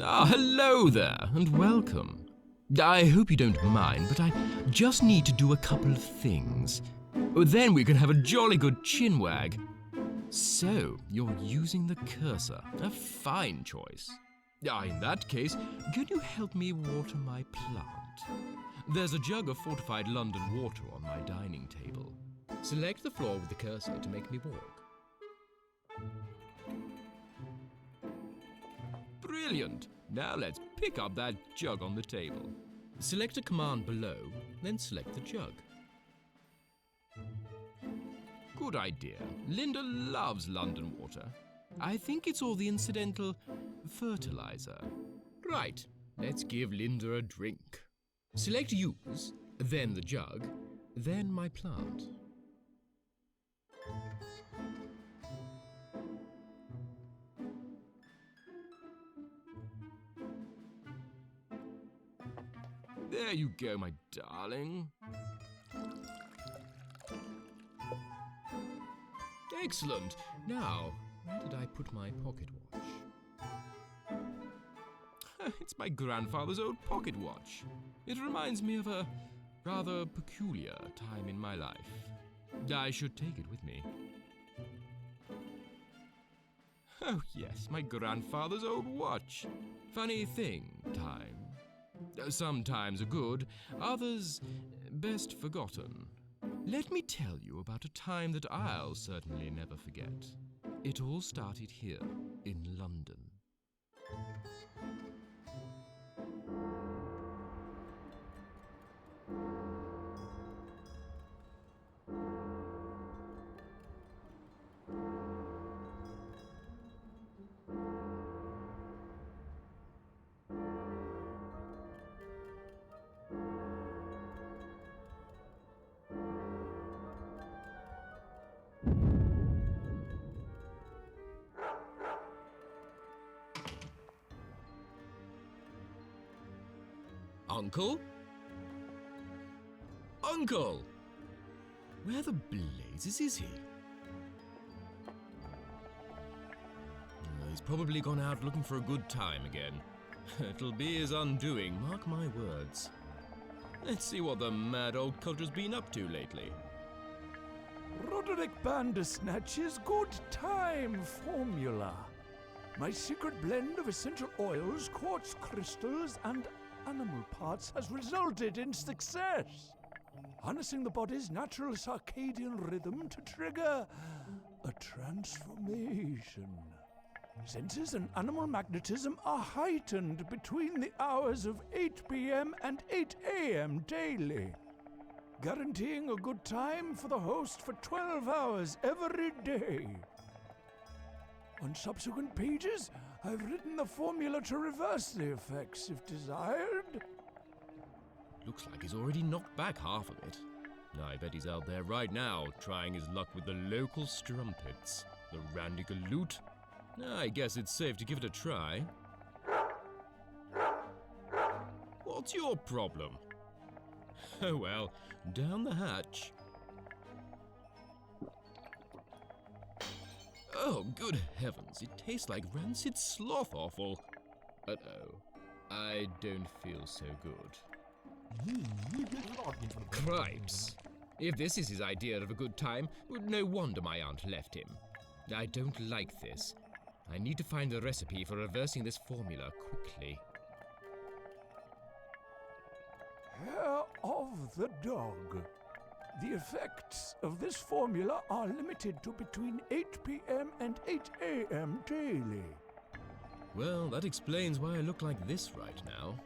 Hello there, and welcome. I hope you don't mind, but I just need to do a couple of things. Then we can have a jolly good chinwag. So, you're using the cursor. A fine choice. In that case, can you help me water my plant? There's a jug of fortified London water on my dining table. Select the floor with the cursor to make me walk. Brilliant! Now let's pick up that jug on the table. Select a command below, then select the jug. Good idea. Linda loves London water. I think it's all the incidental fertilizer. Right, let's give Linda a drink. Select use, then the jug, then my plant. There you go, my darling. Excellent. Now, where did I put my pocket watch? It's my grandfather's old pocket watch. It reminds me of a rather peculiar time in my life. I should take it with me. Oh yes, my grandfather's old watch. Funny thing, time. Some times are good, others best forgotten. Let me tell you about a time that I'll certainly never forget. It all started here in London. Uncle? Uncle! Where the blazes is he? He's probably gone out looking for a good time again. It'll be his undoing, mark my words. Let's see what the mad old culture's been up to lately. Roderick Bandersnatch's Good Time Formula. My secret blend of essential oils, quartz crystals, and animal parts has resulted in success. Harnessing the body's natural circadian rhythm to trigger a transformation. Senses and animal magnetism are heightened between the hours of 8 p.m. and 8 a.m. daily, guaranteeing a good time for the host for 12 hours every day. On subsequent pages, I've written the formula to reverse the effects if desired. Looks like he's already knocked back half of it. I bet he's out there right now, trying his luck with the local strumpets. The Randy Galoot. I guess it's safe to give it a try. What's your problem? Oh well, down the hatch. Oh, good heavens, it tastes like rancid sloth offal. Uh-oh, I don't feel so good. Cripes! If this is his idea of a good time, no wonder my aunt left him. I don't like this. I need to find the recipe for reversing this formula quickly. Hair of the dog. The effects of this formula are limited to between 8 p.m. and 8 a.m. daily. Well, that explains why I look like this right now.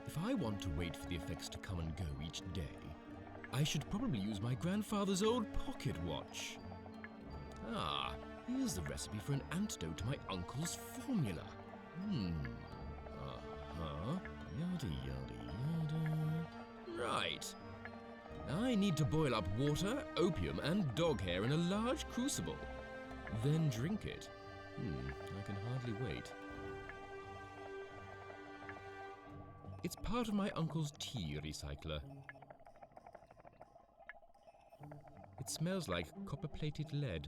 If I want to wait for the effects to come and go each day, I should probably use my grandfather's old pocket watch. Here's the recipe for an antidote to my uncle's formula. Yada yada yada. Right. I need to boil up water, opium, and dog hair in a large crucible. Then drink it. I can hardly wait. It's part of my uncle's tea recycler. It smells like copper-plated lead.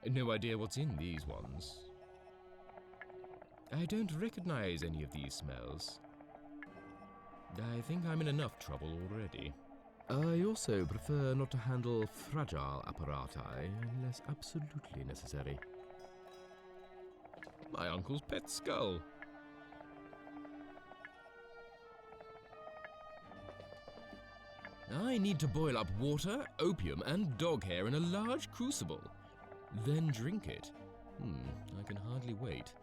No idea what's in these ones. I don't recognize any of these smells. I think I'm in enough trouble already. I also prefer not to handle fragile apparati unless absolutely necessary. My uncle's pet skull. I need to boil up water, opium, and dog hair in a large crucible. Then drink it. I can hardly wait.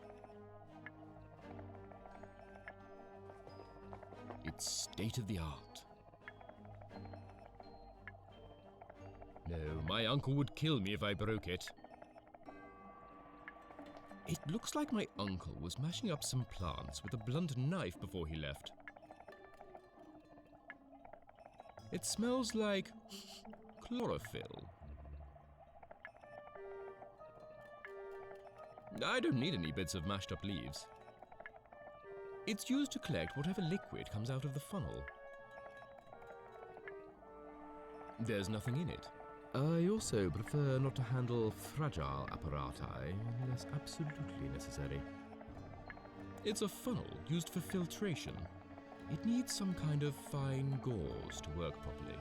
It's state of the art. No, my uncle would kill me if I broke it. It looks like my uncle was mashing up some plants with a blunt knife before he left. It smells like chlorophyll. I don't need any bits of mashed up leaves. It's used to collect whatever liquid comes out of the funnel. There's nothing in it. I also prefer not to handle fragile apparati unless absolutely necessary. It's a funnel used for filtration. It needs some kind of fine gauze to work properly.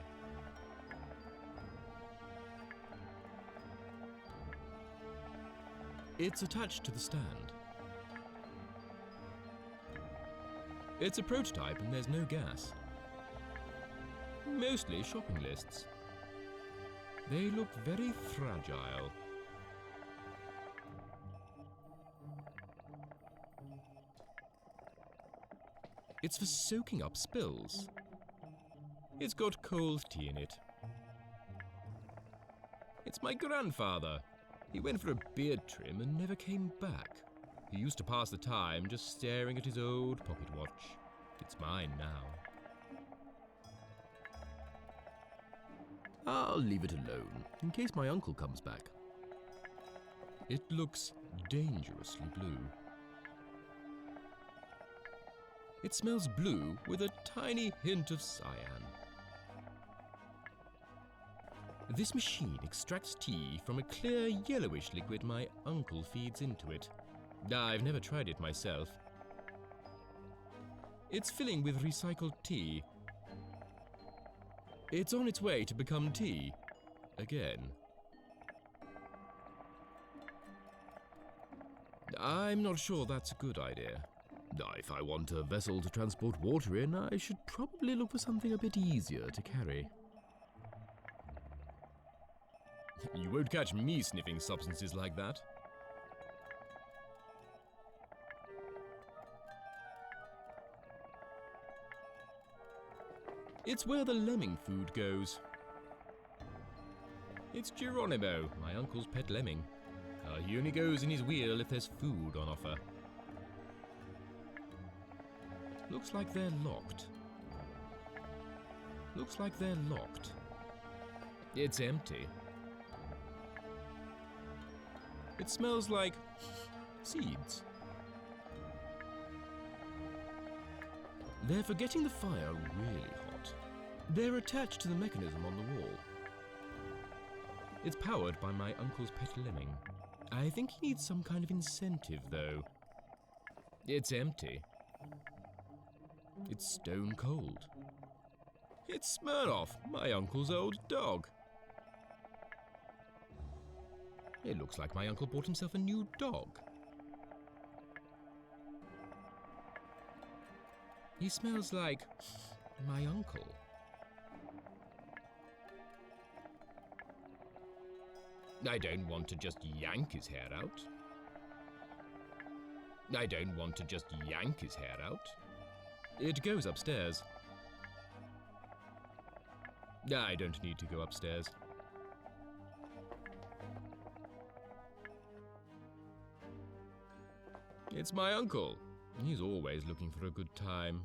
It's attached to the stand. It's a prototype and there's no gas. Mostly shopping lists. They look very fragile. It's for soaking up spills. It's got cold tea in it. It's my grandfather. He went for a beard trim and never came back. He used to pass the time just staring at his old pocket watch. It's mine now. I'll leave it alone, in case my uncle comes back. It looks dangerously blue. It smells blue with a tiny hint of cyan. This machine extracts tea from a clear yellowish liquid my uncle feeds into it. I've never tried it myself. It's filling with recycled tea. It's on its way to become tea. Again. I'm not sure that's a good idea. If I want a vessel to transport water in, I should probably look for something a bit easier to carry. You won't catch me sniffing substances like that. It's where the lemming food goes. It's Geronimo, my uncle's pet lemming. He only goes in his wheel if there's food on offer. Looks like they're locked. Looks like they're locked. It's empty. It smells like seeds. They're for getting the fire really hot. They're attached to the mechanism on the wall. It's powered by my uncle's pet lemming. I think he needs some kind of incentive, though. It's empty. It's stone cold. It's Smirnoff, my uncle's old dog. It looks like my uncle bought himself a new dog. He smells like my uncle. I don't want to just yank his hair out. I don't want to just yank his hair out. It goes upstairs. I don't need to go upstairs. It's my uncle. He's always looking for a good time.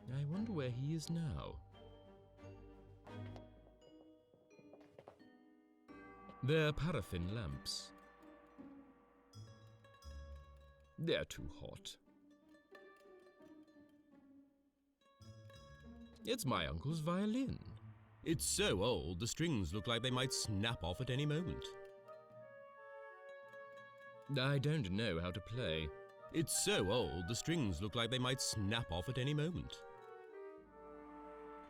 I wonder where he is now. They're paraffin lamps. They're too hot. It's my uncle's violin. It's so old, the strings look like they might snap off at any moment. I don't know how to play. It's so old, the strings look like they might snap off at any moment.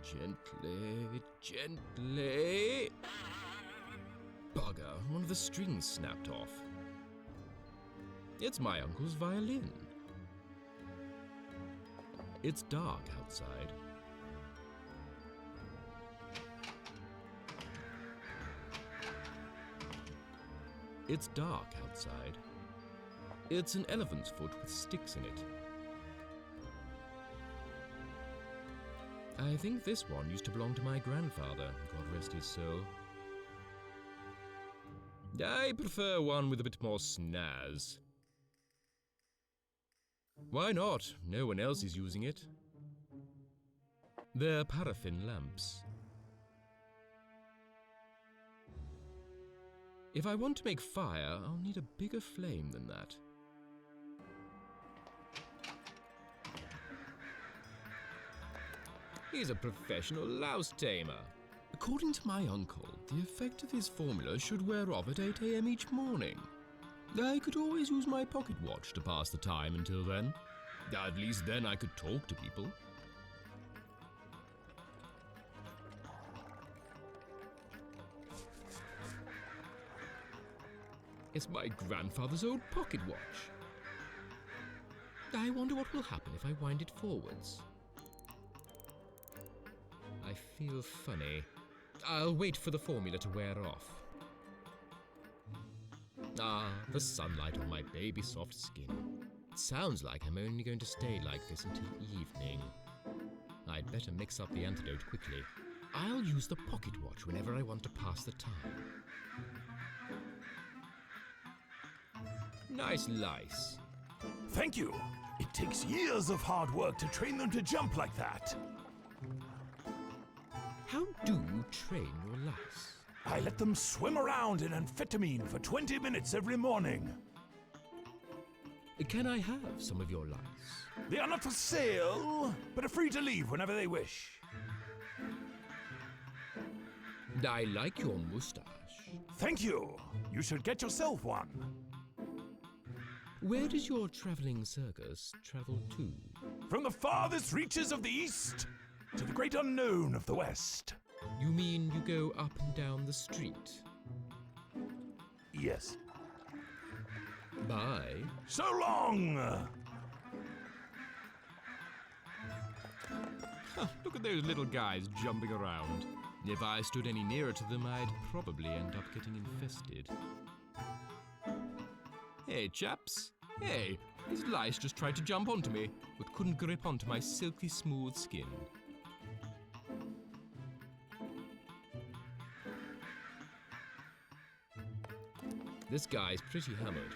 Gently, gently. Bugger, one of the strings snapped off. It's my uncle's violin. It's dark outside. It's dark outside. It's an elephant's foot with sticks in it. I think this one used to belong to my grandfather, God rest his soul. I prefer one with a bit more snazz. Why not? No one else is using it. They're paraffin lamps. If I want to make fire, I'll need a bigger flame than that. He's a professional louse tamer. According to my uncle, the effect of his formula should wear off at 8 AM each morning. I could always use my pocket watch to pass the time until then. At least then I could talk to people. It's my grandfather's old pocket watch. I wonder what will happen if I wind it forwards. I feel funny. I'll wait for the formula to wear off. Ah, the sunlight on my baby soft skin. It sounds like I'm only going to stay like this until evening. I'd better mix up the antidote quickly. I'll use the pocket watch whenever I want to pass the time. Nice lice. Thank you. It takes years of hard work to train them to jump like that. How do you train your lice? I let them swim around in amphetamine for 20 minutes every morning. Can I have some of your lice? They are not for sale, but are free to leave whenever they wish. I like your moustache. Thank you. You should get yourself one. Where does your traveling circus travel to? From the farthest reaches of the East to the great unknown of the West. You mean you go up and down the street? Yes. Bye. So long! Look at those little guys jumping around. If I stood any nearer to them, I'd probably end up getting infested. Hey, chaps. Hey, these lice just tried to jump onto me, but couldn't grip onto my silky smooth skin. This guy's pretty hammered,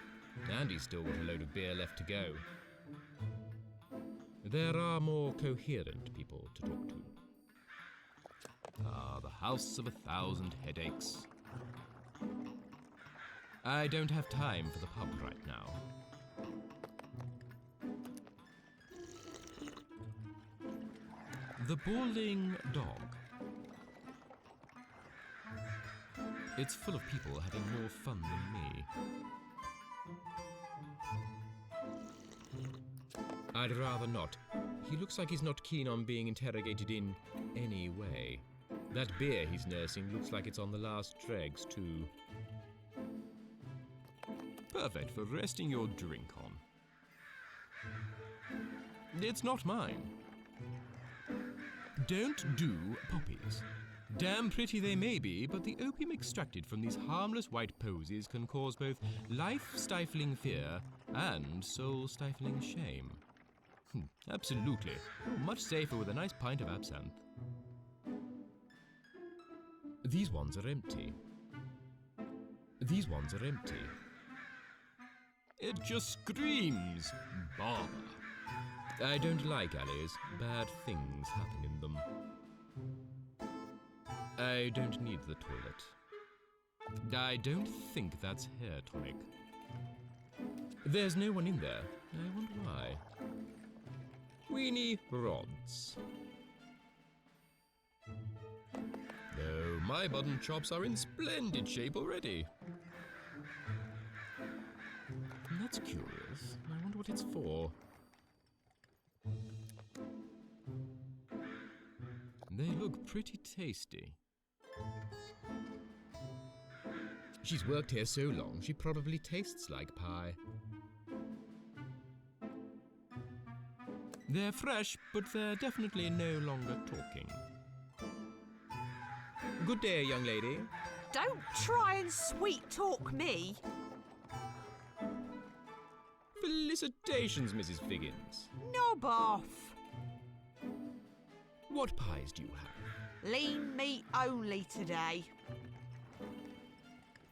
and he's still got a load of beer left to go. There are more coherent people to talk to. Ah, the house of 1,000 headaches. I don't have time for the pub right now. The balding dog. It's full of people having more fun than me. I'd rather not. He looks like he's not keen on being interrogated in any way. That beer he's nursing looks like it's on the last dregs, too. Perfect for resting your drink on. It's not mine. Don't do poppies. Damn pretty they may be, but the opium extracted from these harmless white posies can cause both life-stifling fear and soul-stifling shame. Absolutely. Much safer with a nice pint of absinthe. These ones are empty. These ones are empty. It just screams barber. I don't like alleys. Bad things happen in them. I don't need the toilet. I don't think that's hair tonic. There's no one in there. I wonder why. Weenie rods. No, my button chops are in splendid shape already. That's curious. I wonder what it's for. They look pretty tasty. She's worked here so long, she probably tastes like pie. They're fresh, but they're definitely no longer talking. Good day, young lady. Don't try and sweet talk me. Felicitations, Mrs. Figgins. Knob off. What pies do you have? Lean meat only today.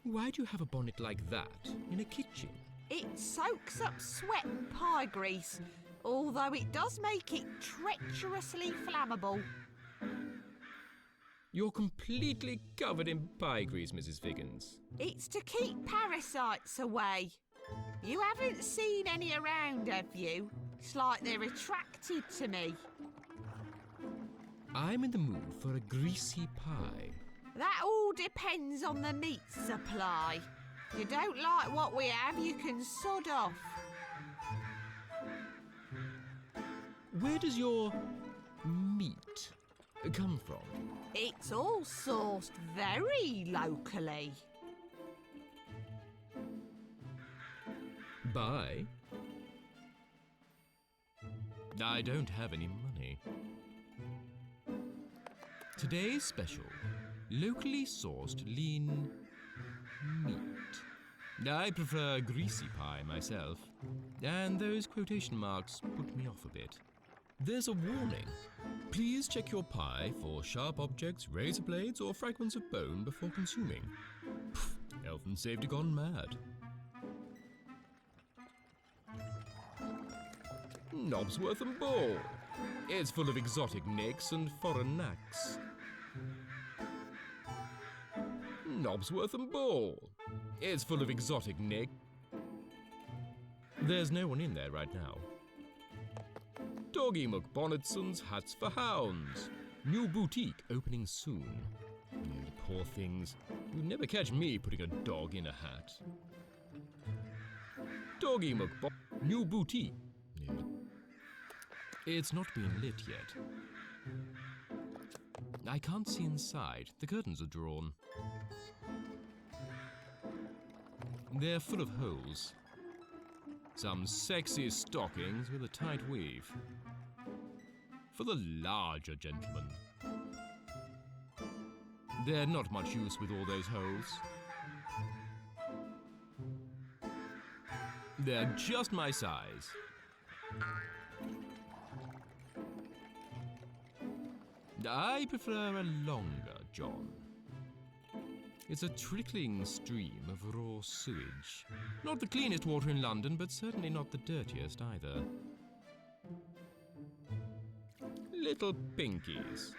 Why do you have a bonnet like that in a kitchen? It soaks up sweat and pie grease, although it does make it treacherously flammable. You're completely covered in pie grease, Mrs. Figgins. It's to keep parasites away. You haven't seen any around, have you? It's like they're attracted to me. I'm in the mood for a greasy pie. That all depends on the meat supply. If you don't like what we have, you can sod off. Where does your meat come from? It's all sourced very locally. Buy? I don't have any money. Today's special, locally sourced lean meat. I prefer greasy pie myself, and those quotation marks put me off a bit. There's a warning. Please check your pie for sharp objects, razor blades, or fragments of bone before consuming. Pff, health and safety gone mad. Knobsworth and Ball. It's full of exotic nicks and foreign knacks. Knobsworth and Ball. It's full of exotic nick. There's no one in there right now. Doggy McBonnetson's Hats for Hounds. New boutique opening soon. You poor things. You'd never catch me putting a dog in a hat. Doggy McBon... New boutique. It's not been lit yet. I can't see inside. The curtains are drawn. They're full of holes. Some sexy stockings with a tight weave. For the larger gentlemen. They're not much use with all those holes. They're just my size. I prefer a longer john. It's a trickling stream of raw sewage. Not the cleanest water in London, but certainly not the dirtiest either. Little pinkies.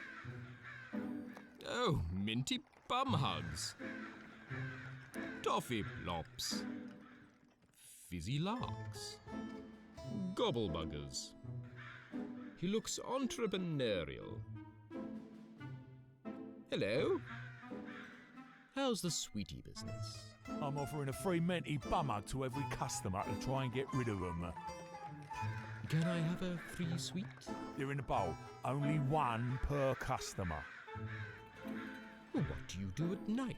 Oh, minty bum hugs. Toffee plops. Fizzy larks. Gobblebuggers. He looks entrepreneurial. Hello. How's the sweetie business? I'm offering a free minty bum hug to every customer to try and get rid of them. Can I have a free sweet? They're in the bowl. Only one per customer. What do you do at night?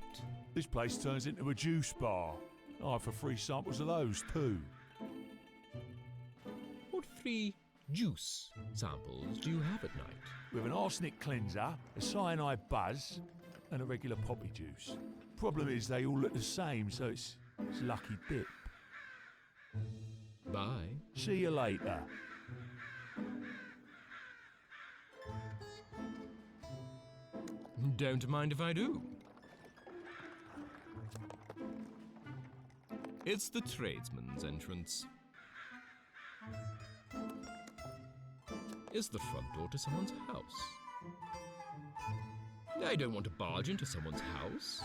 This place turns into a juice bar. I offer free samples of those too. What free juice samples do you have at night? We have an arsenic cleanser, a cyanide buzz, and a regular poppy juice. Problem is they all look the same, so it's lucky dip. Bye. See you later. Don't mind if I do. It's the tradesman's entrance. It's the front door to someone's house. I don't want to barge into someone's house.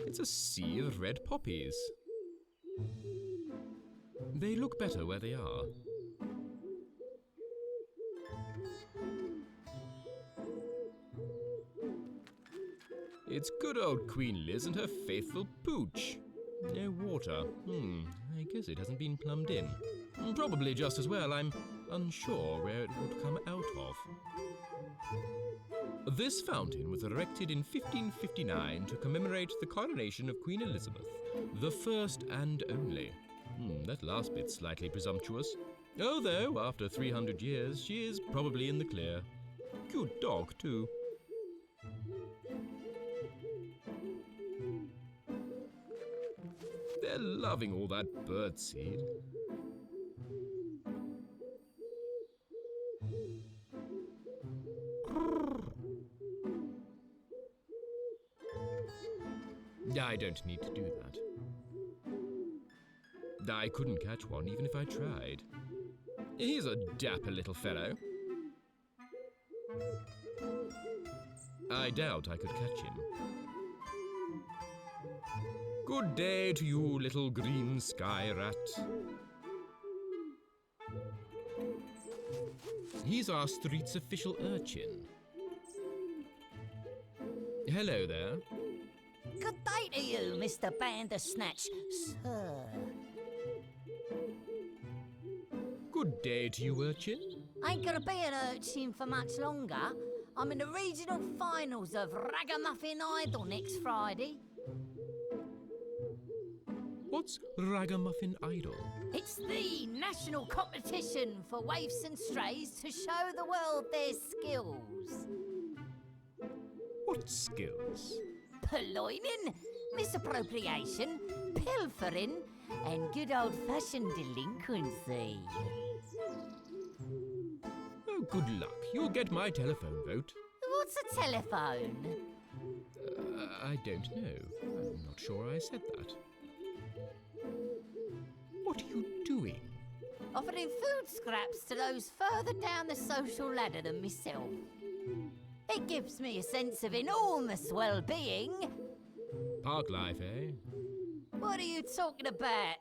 It's a sea of red poppies. They look better where they are. It's good old Queen Liz and her faithful pooch. No water. I guess it hasn't been plumbed in. Probably just as well. I'm unsure where it would come out of. This fountain was erected in 1559 to commemorate the coronation of Queen Elizabeth, the first and only. That last bit's slightly presumptuous. Although, after 300 years, she is probably in the clear. Cute dog, too. They're loving all that birdseed. I don't need to do that. I couldn't catch one even if I tried. He's a dapper little fellow. I doubt I could catch him. Good day to you, little green sky rat. He's our street's official urchin. Hello there. Good day to you, Mr. Bandersnatch, sir. Good day to you, urchin. Ain't gonna be an urchin for much longer. I'm in the regional finals of Ragamuffin Idol next Friday. What's Ragamuffin Idol? It's the national competition for waifs and strays to show the world their skills. What skills? Purloining, misappropriation, pilfering, and good old-fashioned delinquency. Oh, good luck. You'll get my telephone vote. What's a telephone? I don't know. I'm not sure I said that. What are you doing? Offering food scraps to those further down the social ladder than myself. It gives me a sense of enormous well-being. Park life, eh? What are you talking about?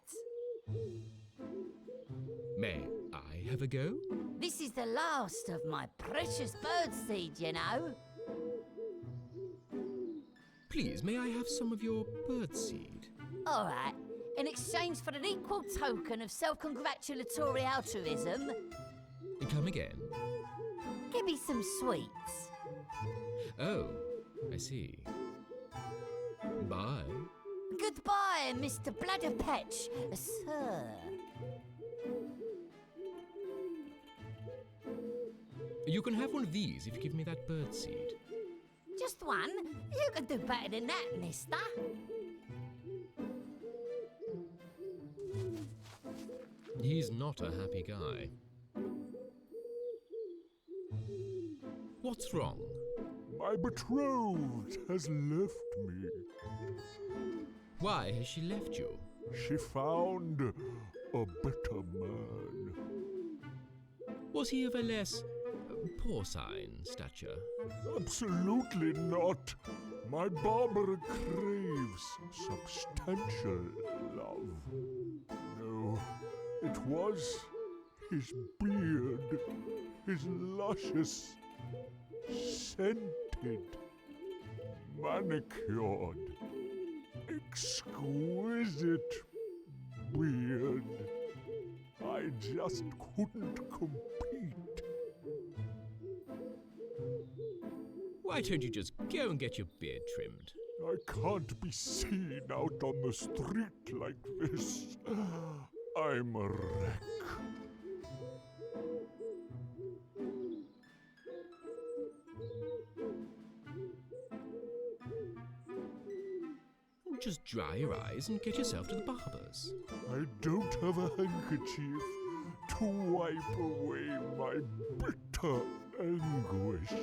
May I have a go? This is the last of my precious birdseed, you know. Please, may I have some of your birdseed? All right. In exchange for an equal token of self-congratulatory altruism, Come again. give me some sweets. Oh, I see. Bye. Goodbye, Mr. Bladderpatch, sir. You can have one of these if you give me that birdseed. Just one? You can do better than that, mister. He's not a happy guy. What's wrong? My betrothed has left me. Why has she left you? She found a better man. Was he of a less porcine stature? Absolutely not. My Barbara craves substantial love. No, it was his beard, his luscious, scented, manicured, exquisite beard. I just couldn't compete. Why don't you just go and get your beard trimmed? I can't be seen out on the street like this. I'm a wreck. Just dry your eyes and get yourself to the barber's. I don't have a handkerchief to wipe away my bitter anguish.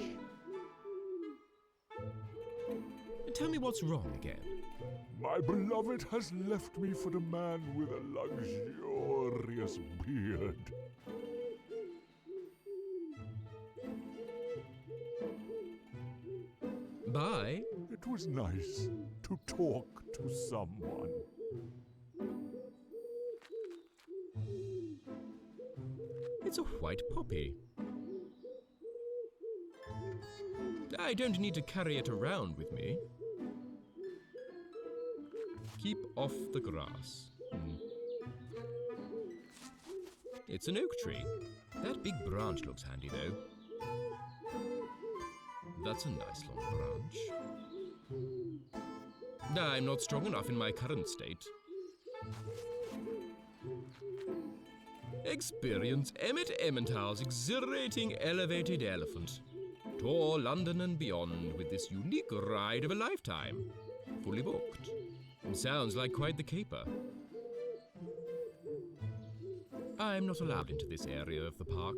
Tell me what's wrong again. My beloved has left me for a man with a luxurious beard. Bye. It was nice to talk to someone. It's a white poppy. I don't need to carry it around with me. Keep off the grass. It's an oak tree. That big branch looks handy, though. That's a nice long branch. I'm not strong enough in my current state. Experience Emmett Emmental's exhilarating elevated elephant. Tour London and beyond with this unique ride of a lifetime. Fully booked. Sounds like quite the caper. I'm not allowed into this area of the park.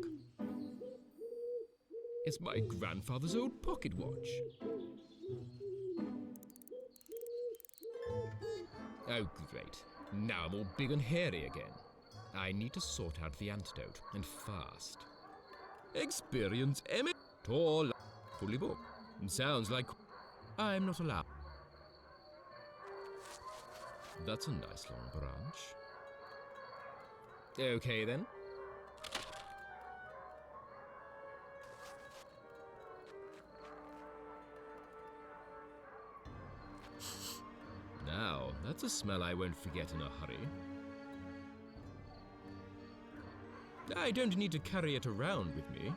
It's my grandfather's old pocket watch. Oh, great. Now I'm all big and hairy again. I need to sort out the antidote, and fast. Experience Emmett Tour fully booked. Sounds like I'm not allowed. That's a nice long branch. Okay then. Now, that's a smell I won't forget in a hurry. I don't need to carry it around with me.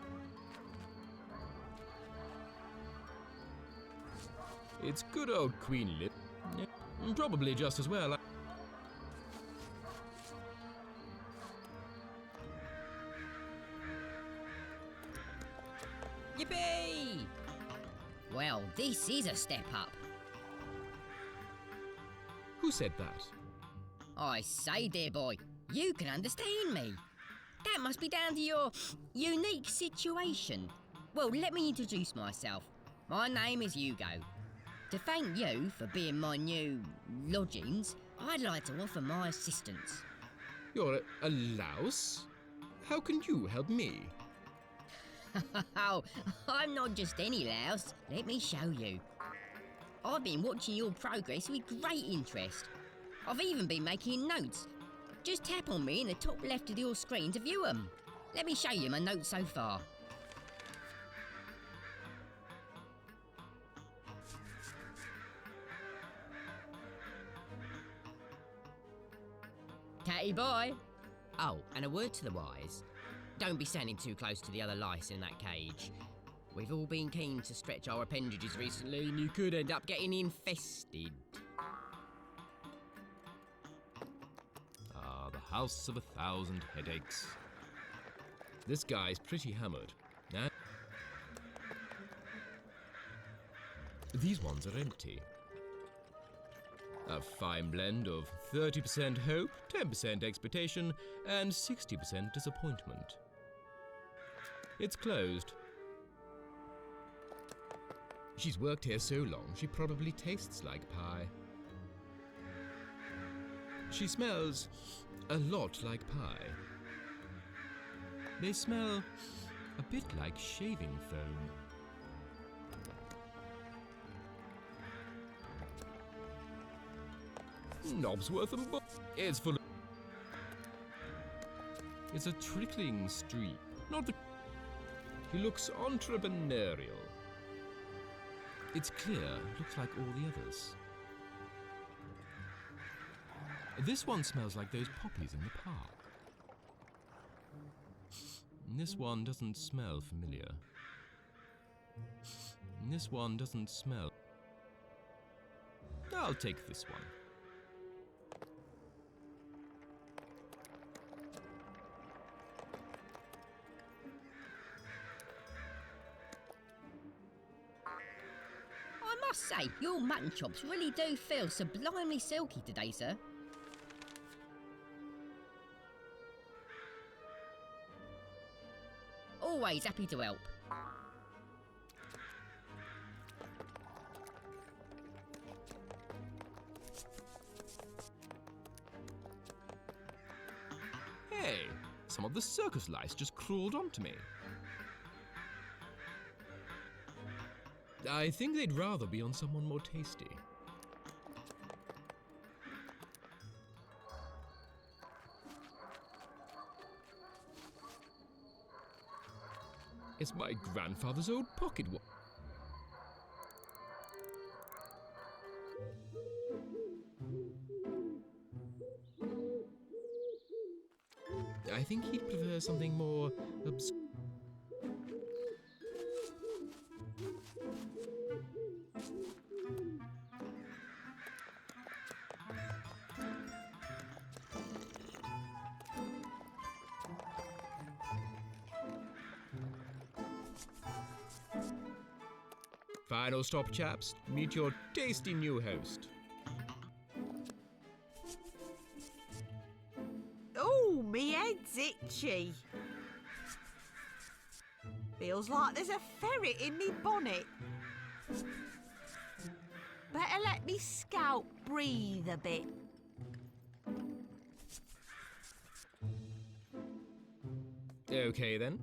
It's good old Queen Lip. Probably just as well. Yippee! Well, this is a step up. Who said that? I say, dear boy, you can understand me. That must be down to your unique situation. Well, let me introduce myself. My name is Hugo. To thank you for being my new lodgings, I'd like to offer my assistance. You're a louse? How can you help me? Oh, I'm not just any louse. Let me show you. I've been watching your progress with great interest. I've even been making notes. Just tap on me in the top left of your screen to view them. Let me show you my notes so far. Catty boy. Oh, and a word to the wise. Don't be standing too close to the other lice in that cage. We've all been keen to stretch our appendages recently, and you could end up getting infested. Ah, the house of 1,000 headaches. This guy's pretty hammered. And these ones are empty. A fine blend of 30% hope, 10% expectation, and 60% disappointment. It's closed. She's worked here so long, she probably tastes like pie. She smells a lot like pie. They smell a bit like shaving foam. Knobsworth and it's full of... It's a trickling stream, not the... He looks entrepreneurial. It's clear, looks like all the others. This one smells like those poppies in the park. This one doesn't smell familiar. This one doesn't smell... I'll take this one. I must say, your mutton chops really do feel sublimely silky today, sir. Always happy to help. Hey, some of the circus lice just crawled onto me. I think they'd rather be on someone more tasty. It's my grandfather's old pocket watch. I think he'd prefer something more Final stop, chaps. Meet your tasty new host. Oh, me head's itchy. Feels like there's a ferret in me bonnet. Better let me scalp breathe a bit. Okay then.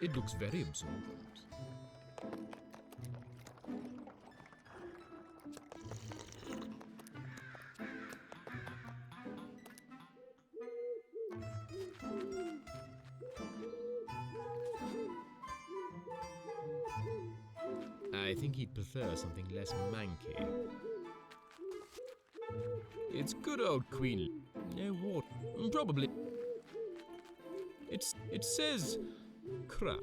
It looks very absorbent. I think he'd prefer something less manky. It's good old Queen. No water. Probably. It says crap.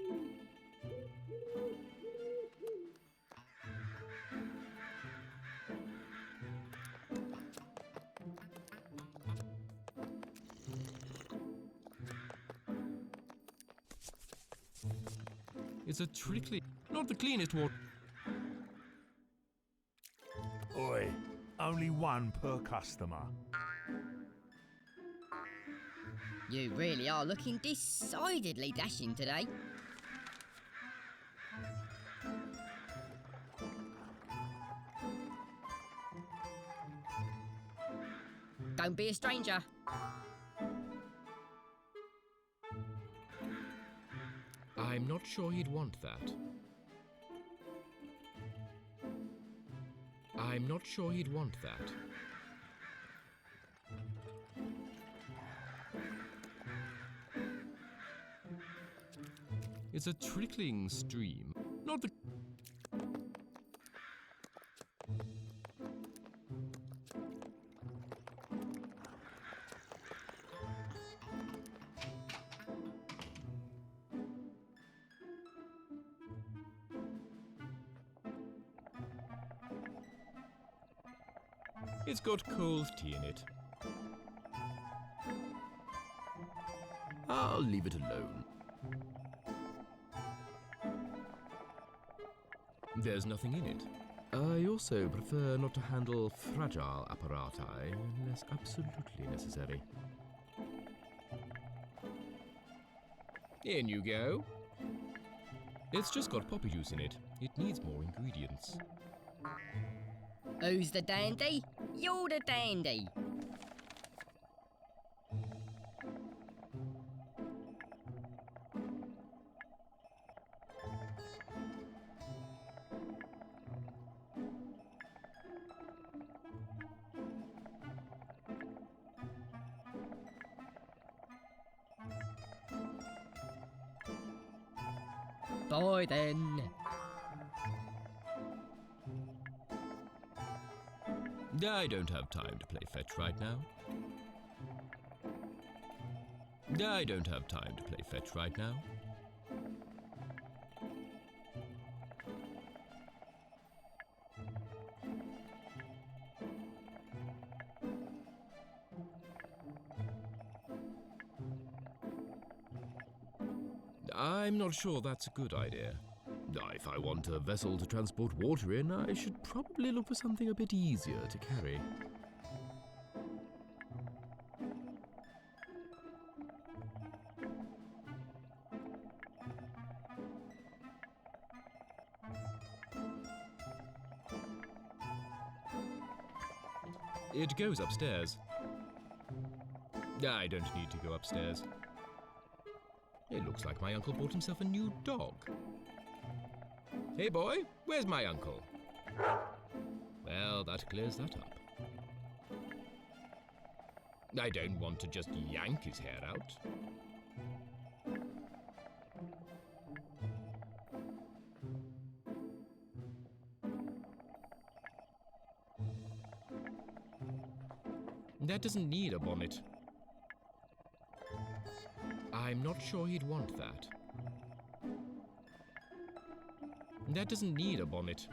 It's a trickly, not the cleanest water. Oi, only one per customer. You really are looking decidedly dashing today. Don't be a stranger. I'm not sure he'd want that. I'm not sure he'd want that. It's a trickling stream, not the... It's got cold tea in it. I'll leave it alone. There's nothing in it. I also prefer not to handle fragile apparati unless absolutely necessary. In you go. It's just got poppy juice in it. It needs more ingredients. Who's the dandy? You're the dandy. Bye then. I don't have time to play fetch right now. I don't have time to play fetch right now. I'm not sure that's a good idea. If I want a vessel to transport water in, I should probably look for something a bit easier to carry. It goes upstairs. I don't need to go upstairs. It looks like my uncle bought himself a new dog. Hey boy, where's my uncle? Well, that clears that up. I don't want to just yank his hair out. That doesn't need a bonnet. I'm not sure he'd want that. That doesn't need a bonnet.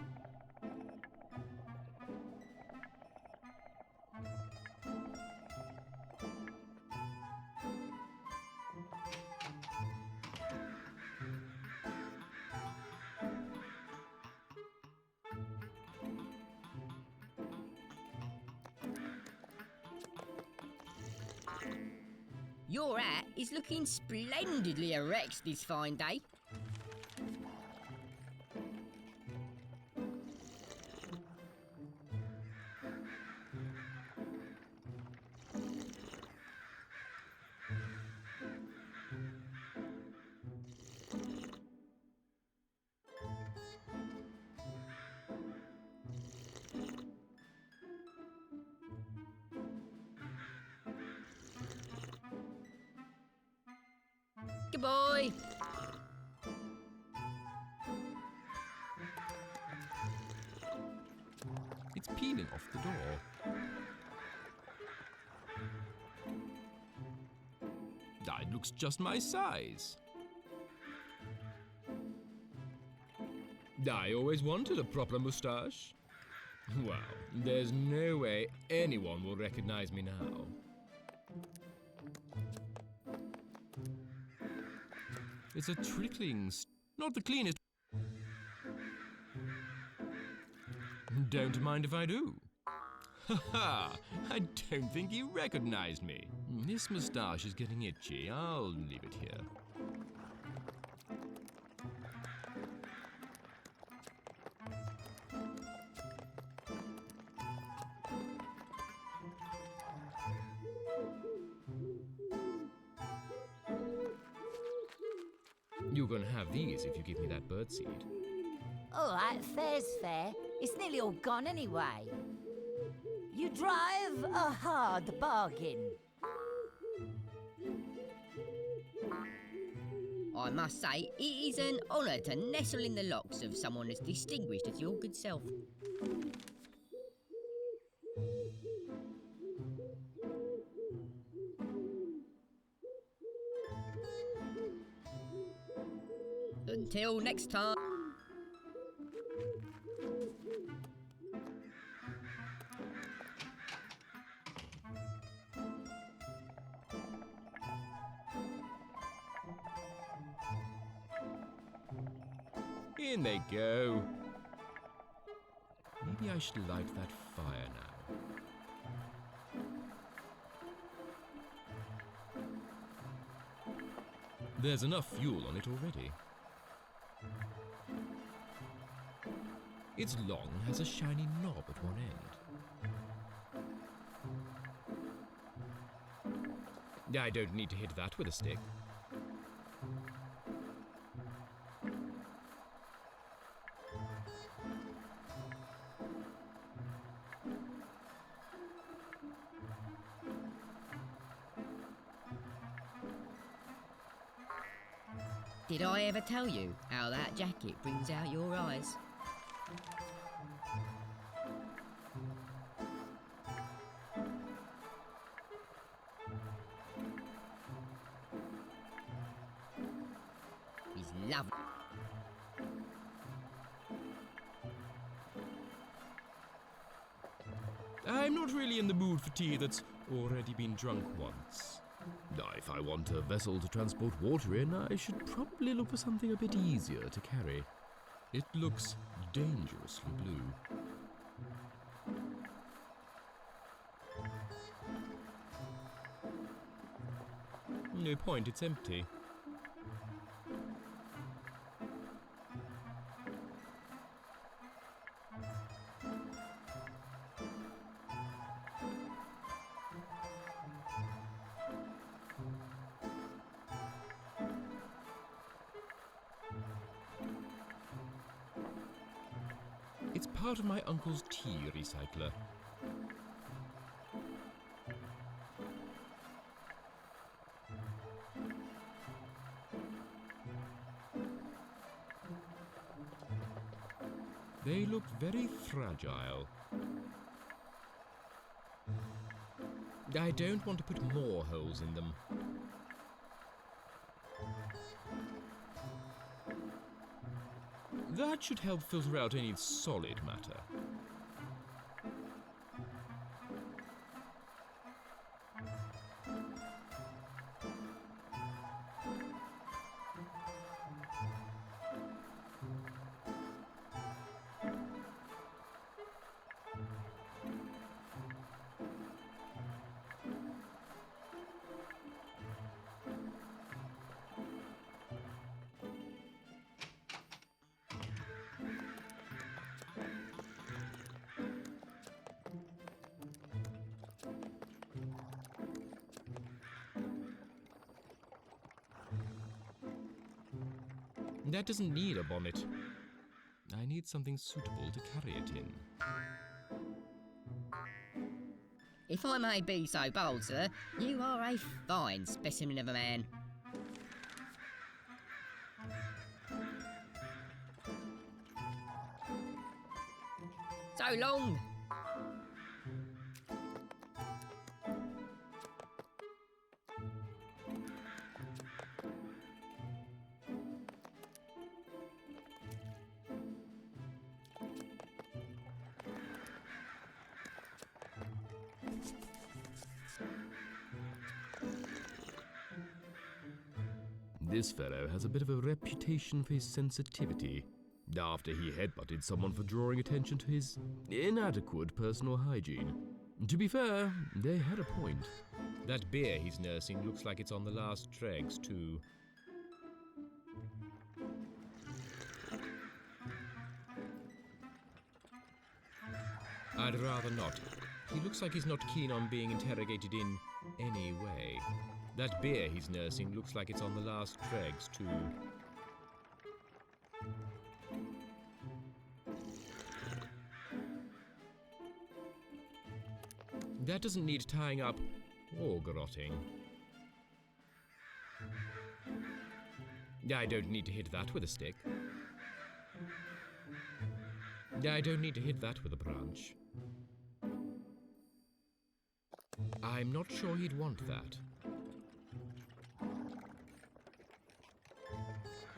Your hat is looking splendidly erect this fine day. Good boy. It's peeling off the door. It looks just my size. I always wanted a proper moustache. Well, there's no way anyone will recognize me now. It's a trickling, not the cleanest. Don't mind if I do. Ha ha! I don't think you recognized me. This moustache is getting itchy. I'll leave it here. You can have these if you give me that birdseed. All right, fair's fair. It's nearly all gone anyway. You drive a hard bargain. I must say, it is an honour to nestle in the locks of someone as distinguished as your good self. Until next time. In they go. Maybe I should light that fire now. There's enough fuel on it already. It's long and has a shiny knob at one end. I don't need to hit that with a stick. Did I ever tell you how that jacket brings out your eyes? He's lovely. I'm not really in the mood for tea that's already been drunk once. If I want a vessel to transport water in, I should probably look for something a bit easier to carry. It looks dangerously blue. No point, it's empty. It's part of my uncle's tea recycler. They look very fragile. I don't want to put more holes in them. That should help filter out any solid matter. That doesn't need a bonnet. I need something suitable to carry it in. If I may be so bold, sir, you are a fine specimen of a man. So long! This fellow has a bit of a reputation for his sensitivity, after he headbutted someone for drawing attention to his inadequate personal hygiene. To be fair, they had a point. That beer he's nursing looks like it's on the last dregs, too. I'd rather not. He looks like he's not keen on being interrogated in any way. That beer he's nursing looks like it's on the last dregs, too. That doesn't need tying up or garroting. I don't need to hit that with a stick. I don't need to hit that with a branch. I'm not sure he'd want that.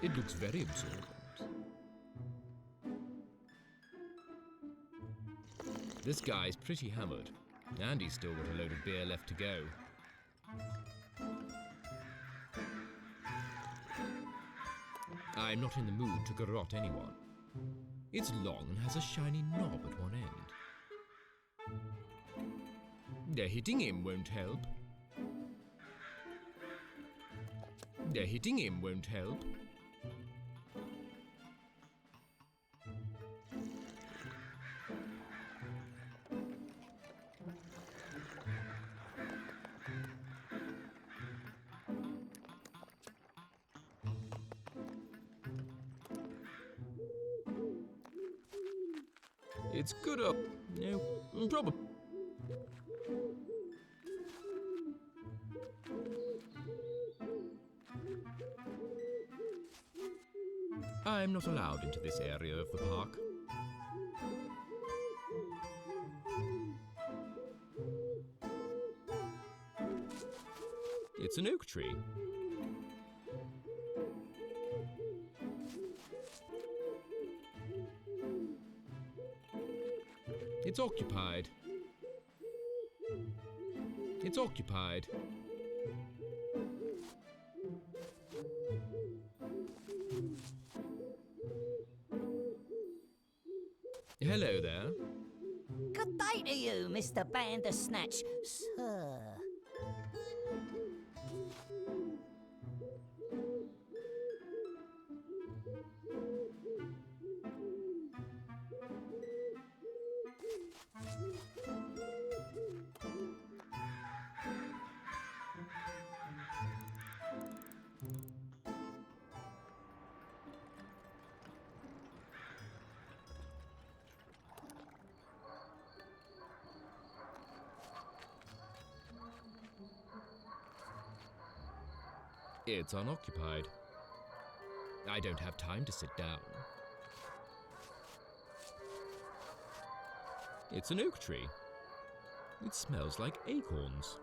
It looks very absorbent. This guy's pretty hammered, and he's still got a load of beer left to go. I'm not in the mood to garrote anyone. It's long and has a shiny knob at one end. Hitting him won't help. Hitting him won't help. It's good up. No, probably. I'm not allowed into this area of the park. It's an oak tree. It's occupied. It's occupied. Hello there. Good day to you, Mr. Bandersnatch, sir. It's unoccupied. I don't have time to sit down. It's an oak tree. It smells like acorns.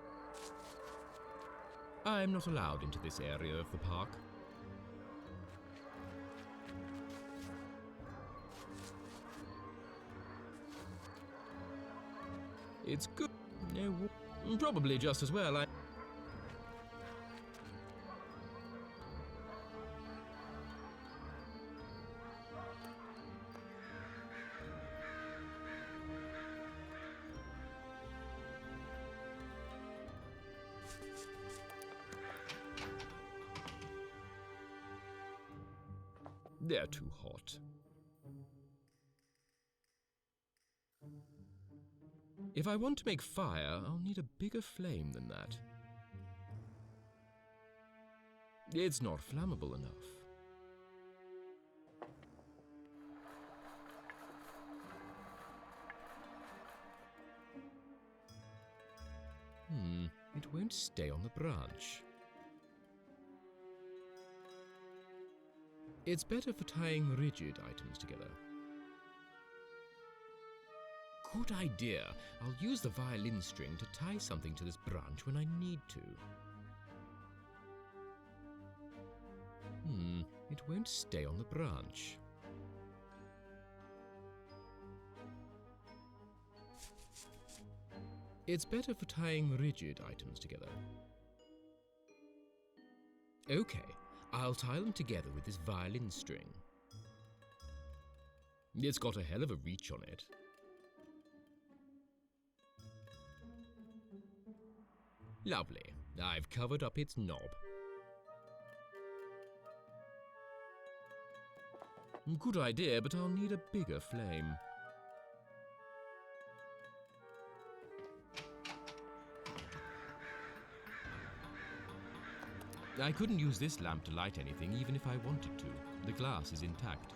I'm not allowed into this area of the park. It's good. No, probably just as well. They're too hot. If I want to make fire, I'll need a bigger flame than that. It's not flammable enough. It won't stay on the branch. It's better for tying rigid items together. Good idea. I'll use the violin string to tie something to this branch when I need to. It won't stay on the branch. It's better for tying rigid items together. Okay, I'll tie them together with this violin string. It's got a hell of a reach on it. Lovely. I've covered up its knob. Good idea, but I'll need a bigger flame. I couldn't use this lamp to light anything, even if I wanted to. The glass is intact.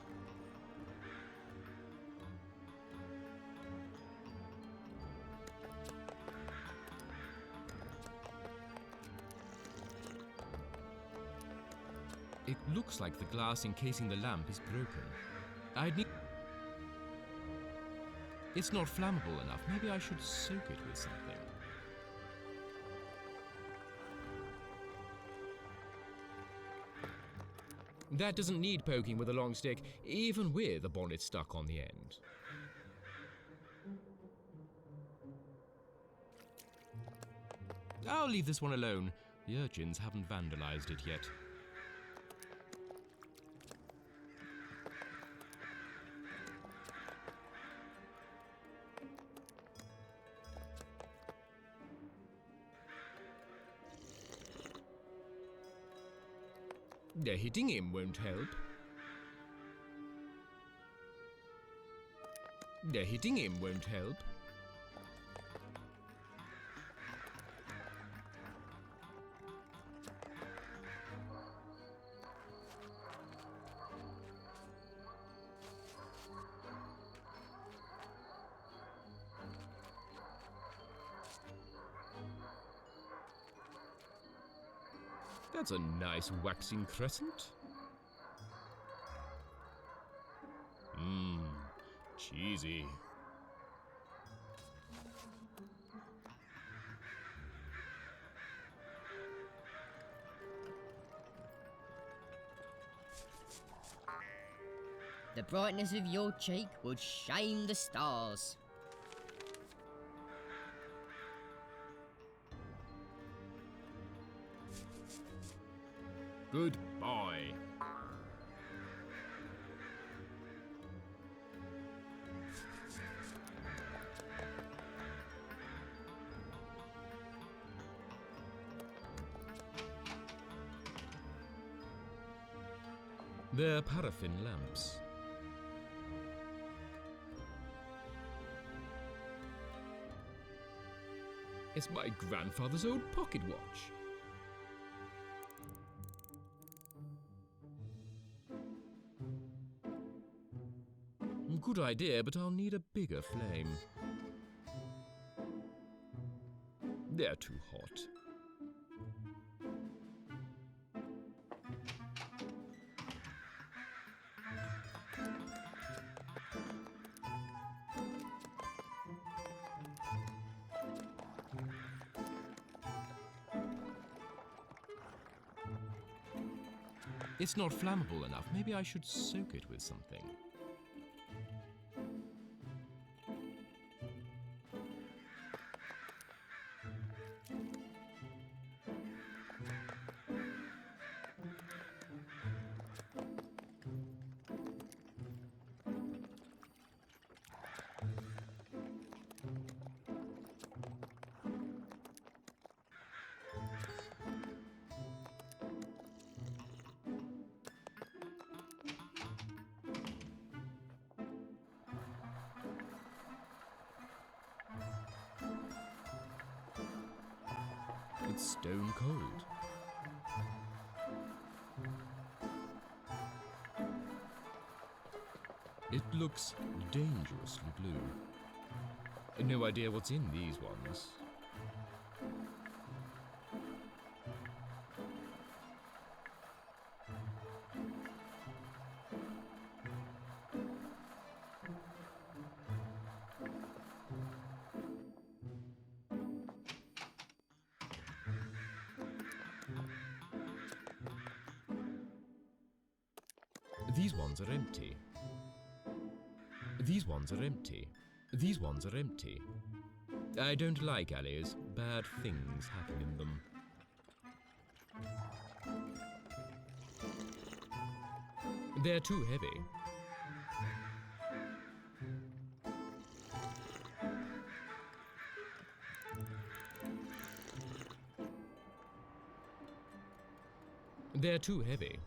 It looks like the glass encasing the lamp is broken. I'd need... It's not flammable enough. Maybe I should soak it with something. That doesn't need poking with a long stick, even with a bonnet stuck on the end. I'll leave this one alone. The urchins haven't vandalized it yet. Hitting him won't help. Hitting him won't help. That's a nice waxing crescent. Cheesy. The brightness of your cheek would shame the stars. Goodbye. They're paraffin lamps. It's my grandfather's old pocket watch. Good idea, but I'll need a bigger flame. They're too hot. It's not flammable enough. Maybe I should soak it with something. It's stone cold. It looks dangerously blue. No idea what's in these ones. These ones are empty. These ones are empty. These ones are empty. I don't like alleys. Bad things happen in them. They're too heavy. They're too heavy.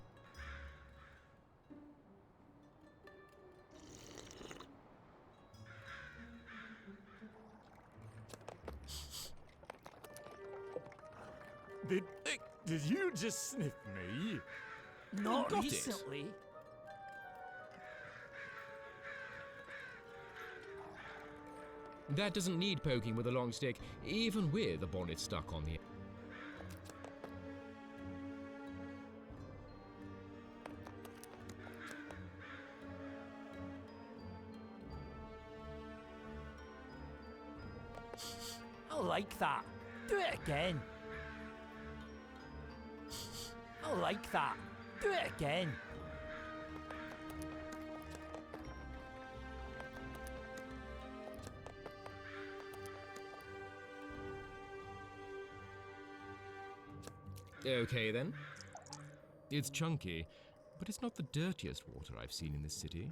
Did you just sniff me? Not got it. recently. That doesn't need poking with a long stick, even with the bonnet stuck on the... I like that. Do it again. I like that. Do it again. Okay then. It's chunky, but it's not the dirtiest water I've seen in this city.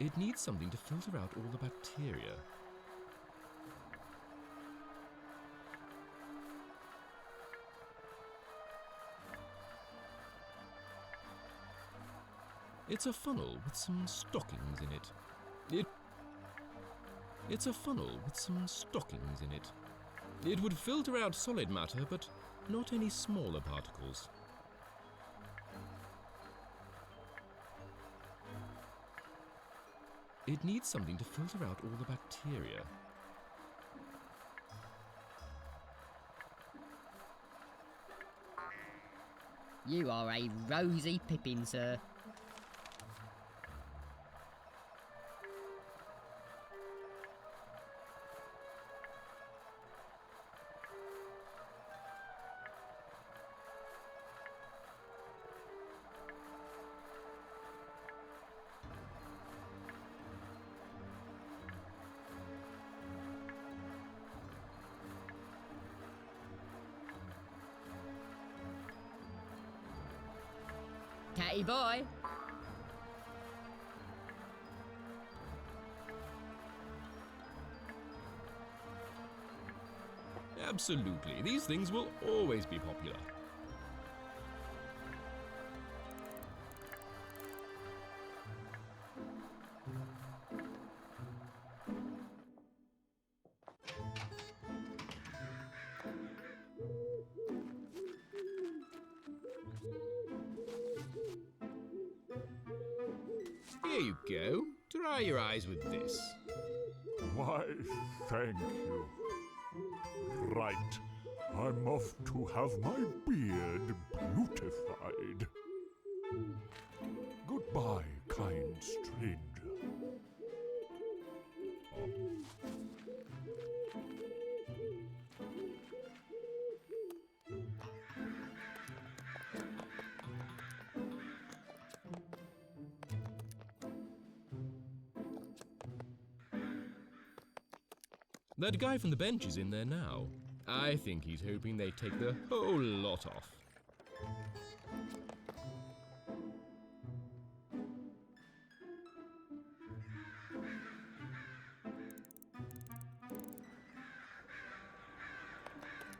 It needs something to filter out all the bacteria. It's a funnel with some stockings in it. It's a funnel with some stockings in it. It would filter out solid matter, but not any smaller particles. It needs something to filter out all the bacteria. You are a rosy pippin, sir. Catty boy. Absolutely, these things will always be popular. Here you go. Dry your eyes with this. Why, thank you. Right. I'm off to have my beard beautified. Goodbye, kind stranger. That guy from the bench is in there now. I think he's hoping they take the whole lot off.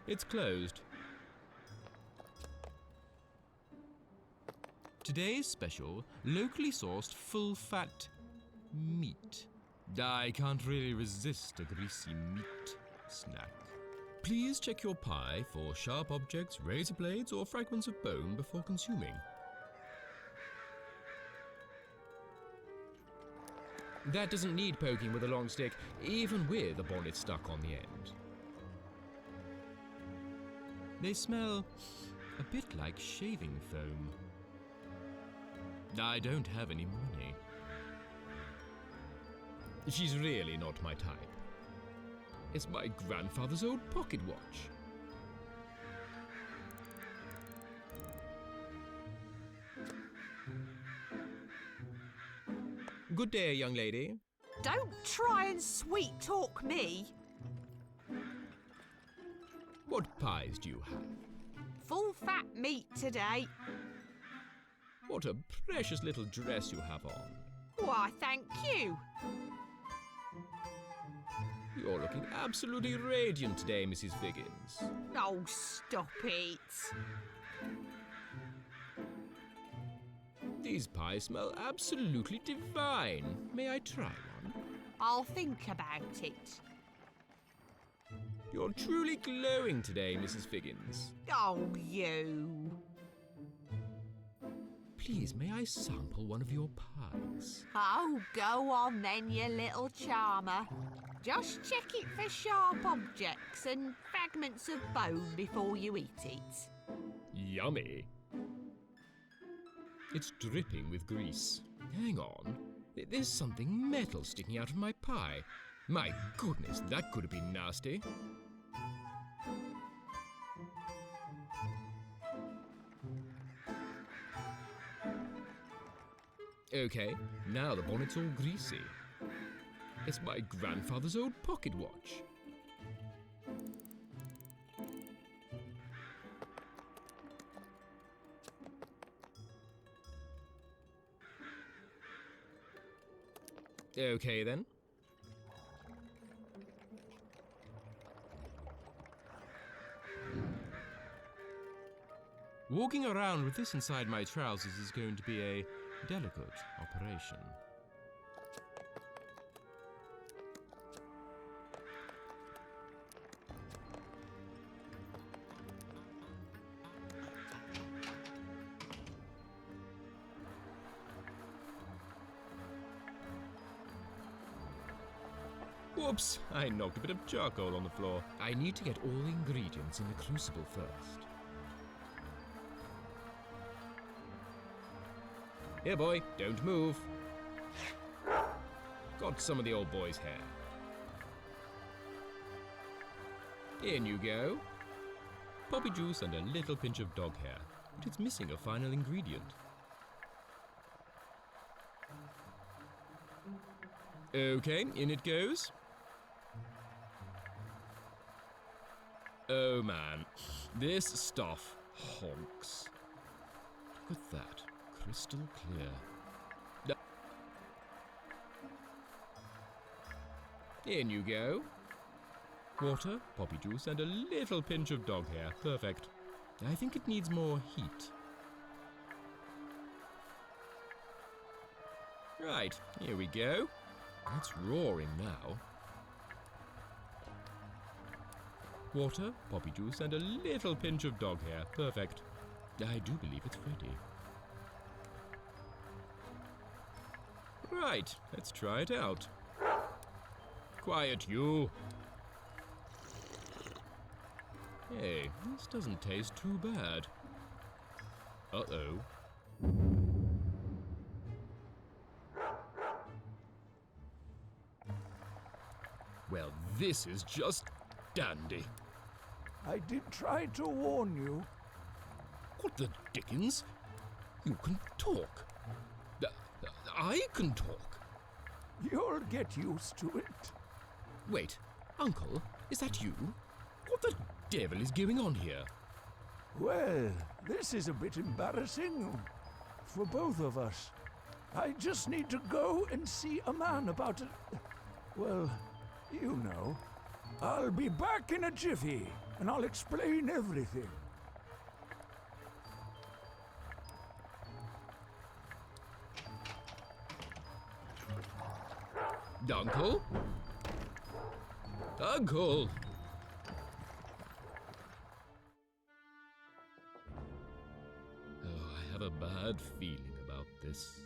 It's closed. Today's special, locally sourced full-fat meat. I can't really resist a greasy meat snack. Please check your pie for sharp objects, razor blades, or fragments of bone before consuming. That doesn't need poking with a long stick, even with a bonnet stuck on the end. They smell a bit like shaving foam. I don't have any money. She's really not my type. It's my grandfather's old pocket watch. Good day, young lady. Don't try and sweet talk me. What pies do you have? Full fat meat today. What a precious little dress you have on. Why, thank you. You're looking absolutely radiant today, Mrs. Figgins. Oh, stop it. These pies smell absolutely divine. May I try one? I'll think about it. You're truly glowing today, Mrs. Figgins. Oh, you. Please, may I sample one of your pies? Oh, go on then, you little charmer. Just check it for sharp objects and fragments of bone before you eat it. Yummy. It's dripping with grease. Hang on. There's something metal sticking out of my pie. My goodness, that could have been nasty. Okay, now the bonnet's all greasy. It's my grandfather's old pocket watch. Okay then. Walking around with this inside my trousers is going to be a delicate operation. Whoops! I knocked a bit of charcoal on the floor. I need to get all the ingredients in the crucible first. Here, boy, don't move. Got some of the old boy's hair. In you go. Poppy juice and a little pinch of dog hair, but it's missing a final ingredient. Okay, in it goes. Oh man, this stuff honks. Look at that, crystal clear. In you go. Water, poppy juice, and a little pinch of dog hair. Perfect. I think it needs more heat. Right, here we go. It's roaring now. Water, poppy juice, and a little pinch of dog hair. Perfect. I do believe it's ready. Right, let's try it out. Quiet, you. Hey, this doesn't taste too bad. Uh-oh. Well, this is just dandy. I did try to warn you. What the dickens? You can talk. I can talk. You'll get used to it. Wait, Uncle, is that you? What the devil is going on here? Well, this is a bit embarrassing for both of us. I just need to go and see a man about it. Well, you know. I'll be back in a jiffy, and I'll explain everything. Uncle? Uncle! Oh, I have a bad feeling about this.